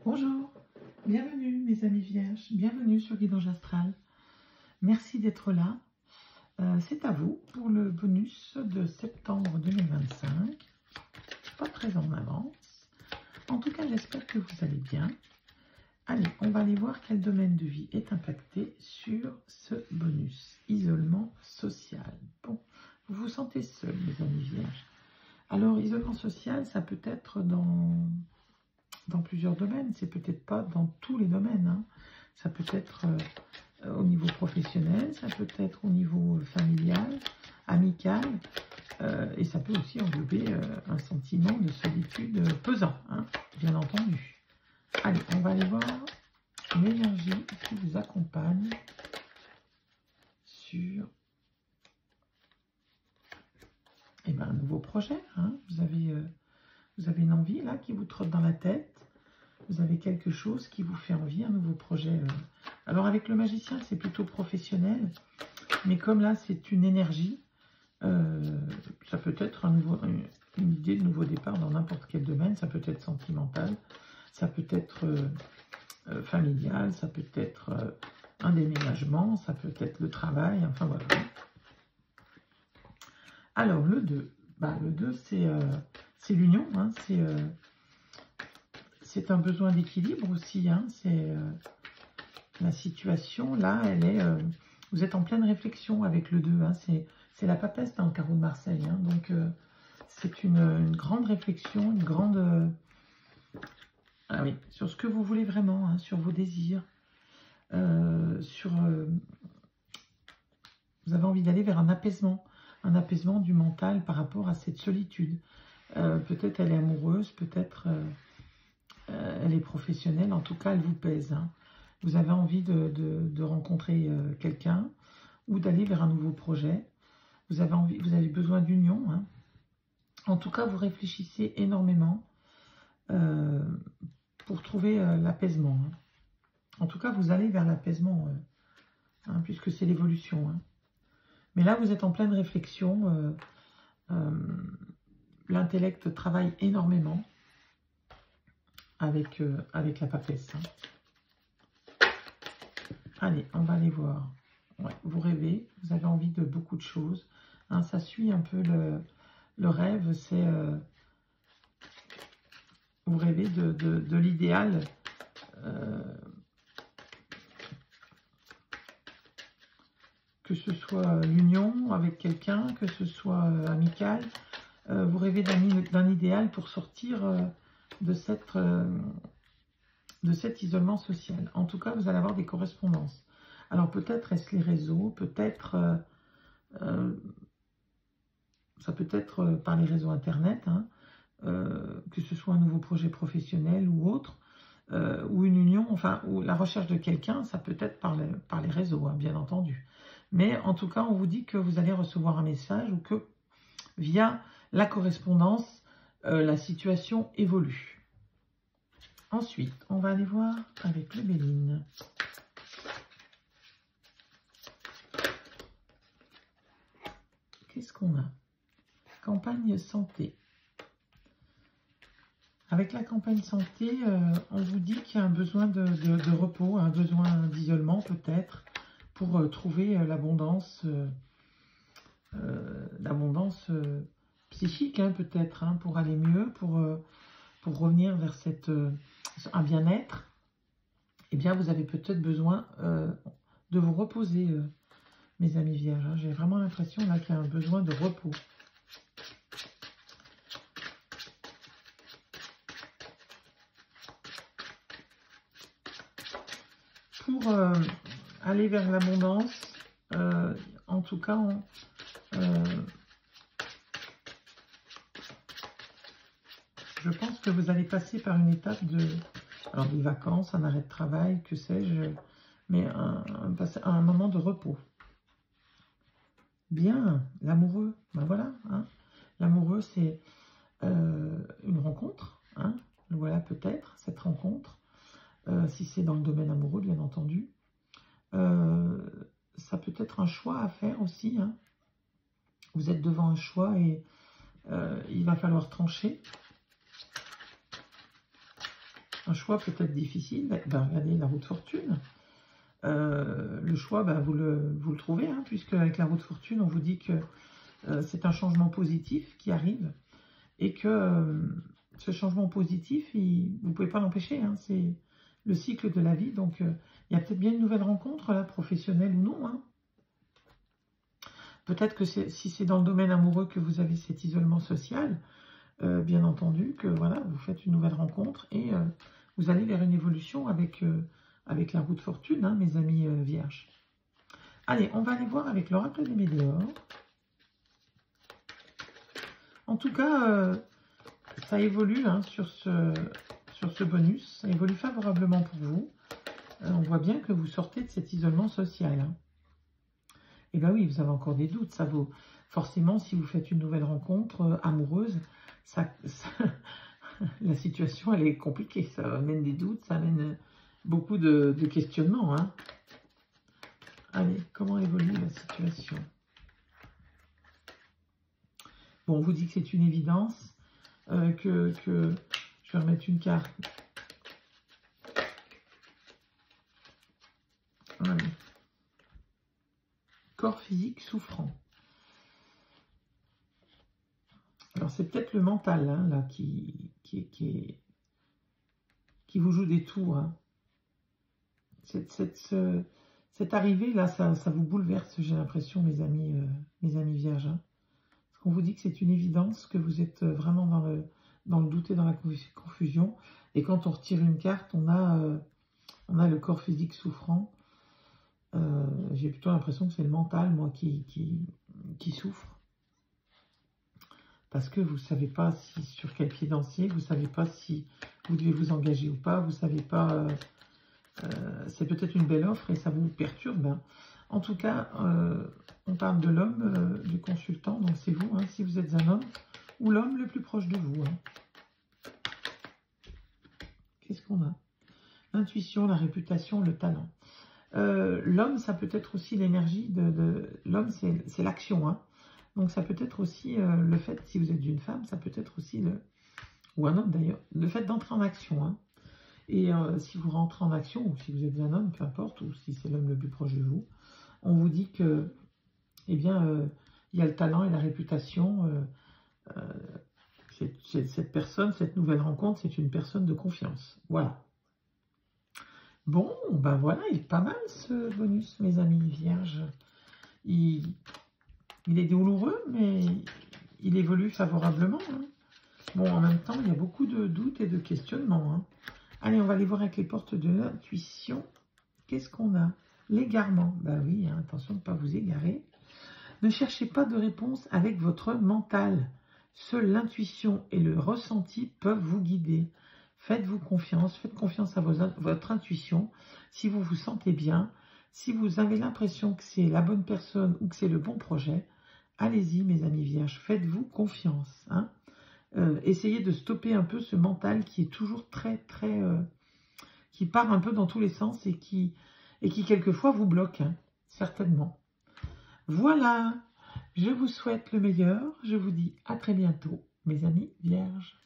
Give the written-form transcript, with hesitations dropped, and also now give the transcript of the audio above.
Bonjour, bienvenue mes amis vierges, bienvenue sur Guidage Astral. Merci d'être là. C'est à vous pour le bonus de septembre 2025. Pas très en avance. En tout cas, j'espère que vous allez bien. Allez, on va aller voir quel domaine de vie est impacté sur ce bonus. Isolement social. Bon, vous vous sentez seul, mes amis vierges. Alors, isolement social, ça peut être dans plusieurs domaines. C'est peut-être pas dans tous les domaines. Hein. Ça peut être au niveau professionnel, ça peut être au niveau familial, amical, et ça peut aussi englober un sentiment de solitude pesant, hein, bien entendu. Allez, on va aller voir l'énergie qui vous accompagne sur un nouveau projet. Hein. Vous avez une envie là qui vous trotte dans la tête. Vous avez quelque chose qui vous fait envie, un nouveau projet. Alors avec le magicien, c'est plutôt professionnel. Mais comme là, c'est une énergie, ça peut être une idée de nouveau départ dans n'importe quel domaine. Ça peut être sentimental, ça peut être familial, ça peut être un déménagement, ça peut être le travail, enfin voilà. Alors le 2, le 2 c'est l'union, hein, c'est un besoin d'équilibre aussi, hein, c'est la situation là, elle est, vous êtes en pleine réflexion avec le 2, hein, c'est la papesse dans le carreau de Marseille, hein, donc c'est une grande réflexion, une grande, ah oui, sur ce que vous voulez vraiment, hein, sur vos désirs, vous avez envie d'aller vers un apaisement du mental par rapport à cette solitude. Peut-être elle est amoureuse, peut-être elle est professionnelle, en tout cas elle vous pèse. Hein. Vous avez envie de rencontrer quelqu'un ou d'aller vers un nouveau projet. Vous avez besoin d'union. Hein. En tout cas, vous réfléchissez énormément pour trouver l'apaisement. Hein. En tout cas, vous allez vers l'apaisement, hein, puisque c'est l'évolution. Hein. Mais là, vous êtes en pleine réflexion. L'intellect travaille énormément avec la papesse. Hein. Allez, on va aller voir. Ouais, vous rêvez, vous avez envie de beaucoup de choses. Hein, ça suit un peu le rêve. C'est vous rêvez de l'idéal. Que ce soit l'union avec quelqu'un, que ce soit amical. Vous rêvez d'un idéal pour sortir de cet isolement social. En tout cas, vous allez avoir des correspondances. Alors peut-être est-ce les réseaux, peut-être ça peut être par les réseaux internet, hein, que ce soit un nouveau projet professionnel ou autre, ou une union, enfin, ou la recherche de quelqu'un, ça peut être par les réseaux, hein, bien entendu. Mais en tout cas, on vous dit que vous allez recevoir un message ou que via la correspondance, la situation évolue. Ensuite, on va aller voir avec le Béline. Qu'est-ce qu'on a? Campagne santé. Avec la campagne santé, on vous dit qu'il y a un besoin de repos, un besoin d'isolement peut-être, pour trouver l'abondance psychique, hein, peut-être, hein, pour aller mieux, pour revenir vers un bien-être. Eh bien, vous avez peut-être besoin de vous reposer, mes amis vierges. Hein. J'ai vraiment l'impression là qu'il y a un besoin de repos. Pour aller vers l'abondance, en tout cas, je pense que vous allez passer par une étape alors des vacances, un arrêt de travail, que sais-je, mais un moment de repos. Bien, l'amoureux, ben voilà, hein. L'amoureux, c'est une rencontre, hein. Voilà peut-être cette rencontre, si c'est dans le domaine amoureux, bien entendu. Ça peut être un choix à faire aussi, hein. Vous êtes devant un choix et il va falloir trancher. un choix peut-être difficile. Ben, regardez la roue de fortune. Le choix, ben, vous le trouvez, hein, puisque avec la roue de fortune, on vous dit que c'est un changement positif qui arrive et que ce changement positif, vous ne pouvez pas l'empêcher. Hein, c'est le cycle de la vie. Donc, il y a peut-être bien une nouvelle rencontre, là, professionnelle ou non. Hein. Peut-être que si c'est dans le domaine amoureux que vous avez cet isolement social, bien entendu, que voilà, vous faites une nouvelle rencontre et vous allez vers une évolution avec la roue de fortune, hein, mes amis vierges. Allez, on va aller voir avec l'oracle des météores. En tout cas, ça évolue hein, sur ce bonus, ça évolue favorablement pour vous. On voit bien que vous sortez de cet isolement social. Hein. Et bien oui, vous avez encore des doutes, ça vaut. Forcément, si vous faites une nouvelle rencontre amoureuse, la situation, elle est compliquée. Ça amène des doutes, ça amène beaucoup de questionnements. Hein. Allez, comment évolue la situation? Bon, on vous dit que c'est une évidence, que je vais remettre une carte. Allez. Corps physique souffrant. Alors, c'est peut-être le mental, hein, là, qui vous joue des tours. Hein. Cette arrivée, là, ça vous bouleverse, j'ai l'impression, mes amis vierges. Hein. Parce qu'on vous dit que c'est une évidence, que vous êtes vraiment dans le doute et dans la confusion. Et quand on retire une carte, on a le corps physique souffrant. J'ai plutôt l'impression que c'est le mental, moi, qui souffre. Parce que vous ne savez pas sur quel pied danser, vous ne savez pas si vous devez vous engager ou pas, vous ne savez pas... c'est peut-être une belle offre et ça vous perturbe. Hein. En tout cas, on parle de l'homme, du consultant, donc c'est vous, hein, si vous êtes un homme, ou l'homme le plus proche de vous. Hein. Qu'est-ce qu'on a? L'intuition, la réputation, le talent. L'homme, ça peut être aussi l'énergie l'homme, c'est l'action. Hein. Donc ça peut être aussi le fait, si vous êtes une femme, ça peut être aussi, ou un homme d'ailleurs, le fait d'entrer en action. Hein. Et si vous rentrez en action, ou si vous êtes un homme, peu importe, ou si c'est l'homme le plus proche de vous, on vous dit que, eh bien, il y a le talent et la réputation. Cette personne, cette nouvelle rencontre, c'est une personne de confiance. Voilà. Bon, ben voilà, il est pas mal ce bonus, mes amis vierges. Il est douloureux, mais il évolue favorablement. Hein. Bon, en même temps, il y a beaucoup de doutes et de questionnements. Hein. Allez, on va aller voir avec les portes de l'intuition. Qu'est-ce qu'on a? L'égarement. Ben oui, hein, attention de ne pas vous égarer. Ne cherchez pas de réponse avec votre mental. Seule l'intuition et le ressenti peuvent vous guider. Faites-vous confiance, faites confiance à votre intuition. Si vous vous sentez bien, si vous avez l'impression que c'est la bonne personne ou que c'est le bon projet, allez-y, mes amis vierges, faites-vous confiance. Hein. Essayez de stopper un peu ce mental qui est toujours qui part un peu dans tous les sens et qui quelquefois vous bloque, hein, certainement. Voilà, je vous souhaite le meilleur. Je vous dis à très bientôt, mes amis vierges.